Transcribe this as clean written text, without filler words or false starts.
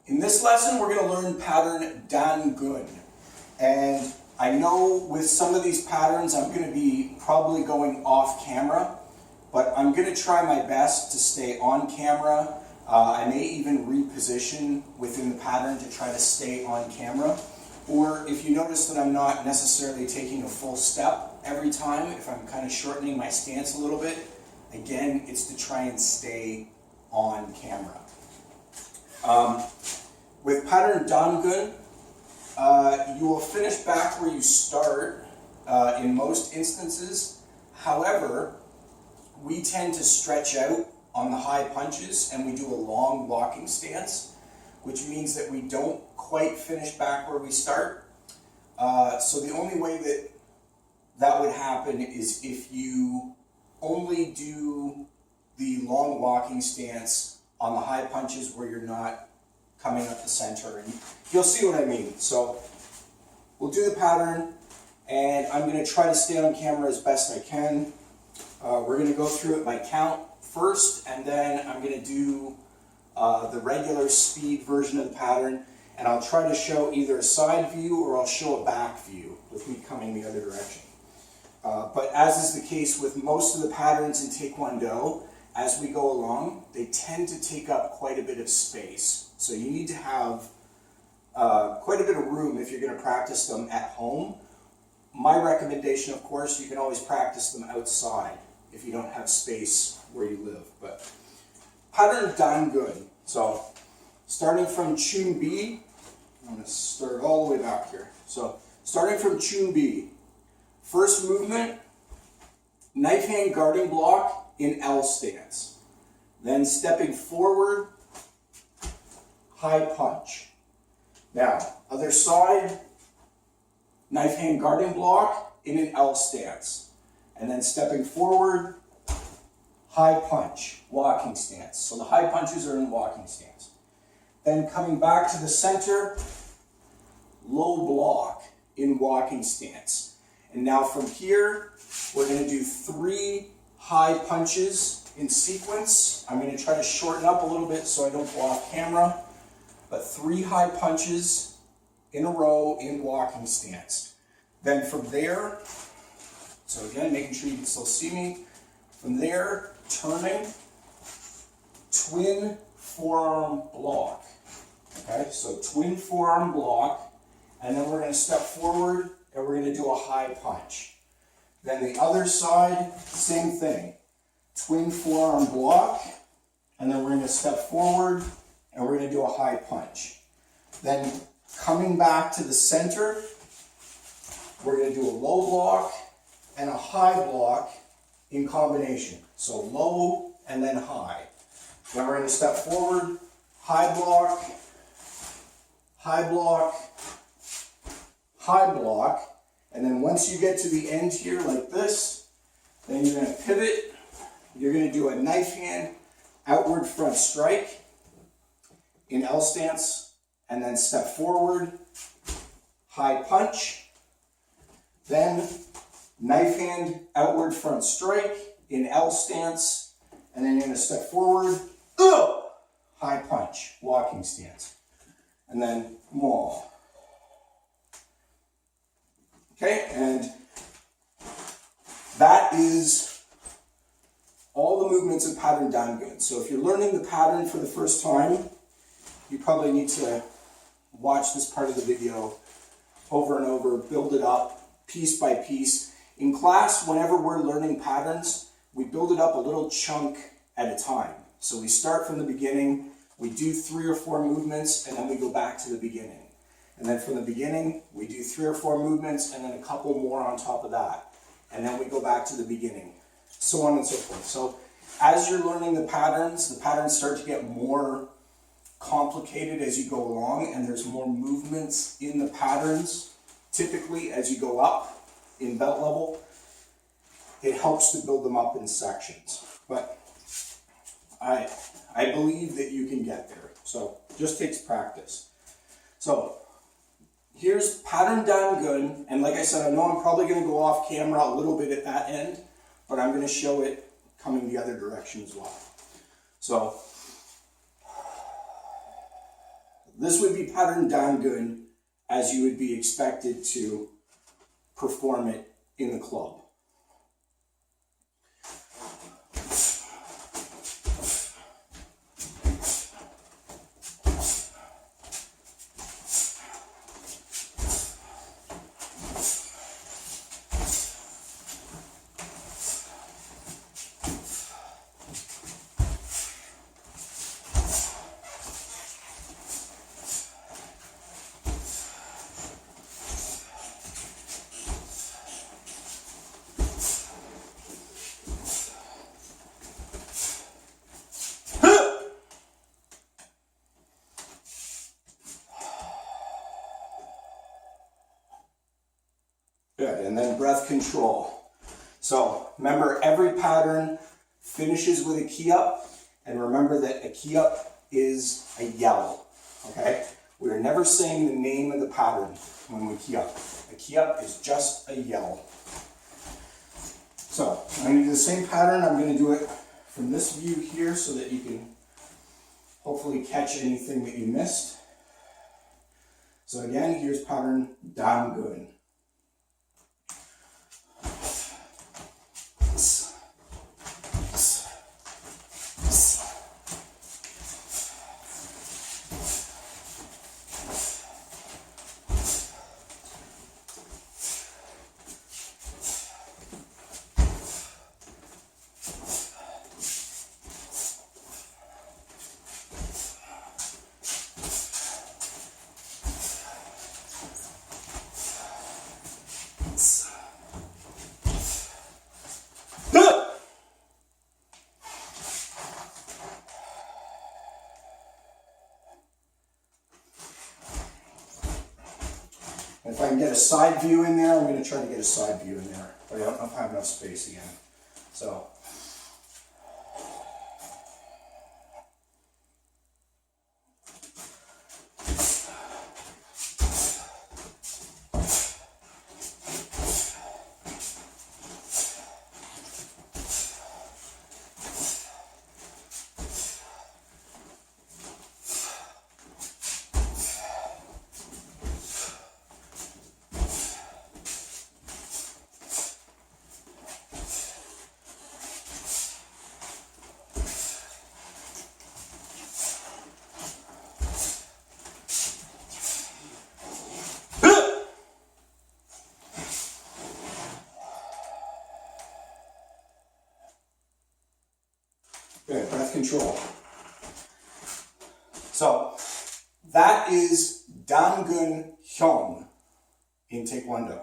In this lesson, we're going to learn pattern Dan-gun. And I know with some of these patterns, I'm going to be probably going off camera, but I'm going to try my best to stay on camera. I may even reposition within the pattern to try to stay on camera. Or if you notice that I'm not necessarily taking a full step every time, if I'm kind of shortening my stance a little bit, again, it's to try and stay on camera. With pattern Dan-gun, you will finish back where you start in most instances. However, we tend to stretch out on the high punches and we do a long walking stance, which means that we don't quite finish back where we start. So the only way that that would happen is if you only do the long walking stance on the high punches where you're not coming up the center, and you'll see what I mean. So we'll do the pattern, and I'm going to try to stay on camera as best I can. We're going to go through it by count first, and then I'm going to do the regular speed version of the pattern, and I'll try to show either a side view or I'll show a back view with me coming the other direction. But as is the case with most of the patterns in Taekwondo, as we go along, they tend to take up quite a bit of space. So you need to have quite a bit of room if you're going to practice them at home. My recommendation, of course, you can always practice them outside if you don't have space where you live. But pattern Dan-gun. So starting from Chung B, I'm going to start all the way back here. So starting from Chung B, first movement, knife hand guarding block in L stance. Then stepping forward, high punch. Now, other side, knife hand guarding block in an L stance. And then stepping forward, high punch, walking stance. So the high punches are in walking stance. Then coming back to the center, low block in walking stance. And now from here, we're going to do 3 high punches in sequence. I'm going to try to shorten up a little bit so I don't go off camera. But 3 high punches in a row in walking stance. Then from there, so again, making sure you can still see me. From there, turning, twin forearm block. Okay, so twin forearm block, and then we're going to step forward and we're going to do a high punch. Then the other side, same thing. Twin forearm block, and then we're going to step forward and we're going to do a high punch. Then coming back to the center, we're going to do a low block and a high block in combination. So low and then high. Then we're going to step forward, high block, high block, high block. And then once you get to the end here like this, then you're going to pivot. You're going to do a knife hand outward front strike in L stance, and then step forward, high punch, then knife hand outward front strike in L stance, and then you're going to step forward, high punch, walking stance, and then more. Okay, and that is all the movements of pattern Dan-gun. So if you're learning the pattern for the first time, you probably need to watch this part of the video over and over, build it up piece by piece. In class, whenever we're learning patterns, we build it up a little chunk at a time. So we start from the beginning, we do 3 or 4 movements, and then we go back to the beginning. And then from the beginning, we do 3 or 4 movements, and then a couple more on top of that. And then we go back to the beginning, so on and so forth. So as you're learning the patterns start to get more complicated as you go along, and there's more movements in the patterns. Typically, as you go up in belt level, it helps to build them up in sections. But I believe that you can get there. So just takes practice. So here's pattern Dan-gun, and like I said, I know I'm probably going to go off camera a little bit at that end, but I'm going to show it coming the other direction as well. So This would be pattern dangun as you would be expected to perform it in the club. Good, and then breath control. So remember, every pattern finishes with a key up, and remember that a key up is a yell, okay? We are never saying the name of the pattern when we key up. A key up is just a yell. So I'm going to do the same pattern. I'm going to do it from this view here so that you can hopefully catch anything that you missed. So again, here's pattern dangun. If I can get a side view in there, I'm going to try to get a side view in there, but I don't have enough space again. So. Good, breath control. So that is dangun hyong in Taekwondo.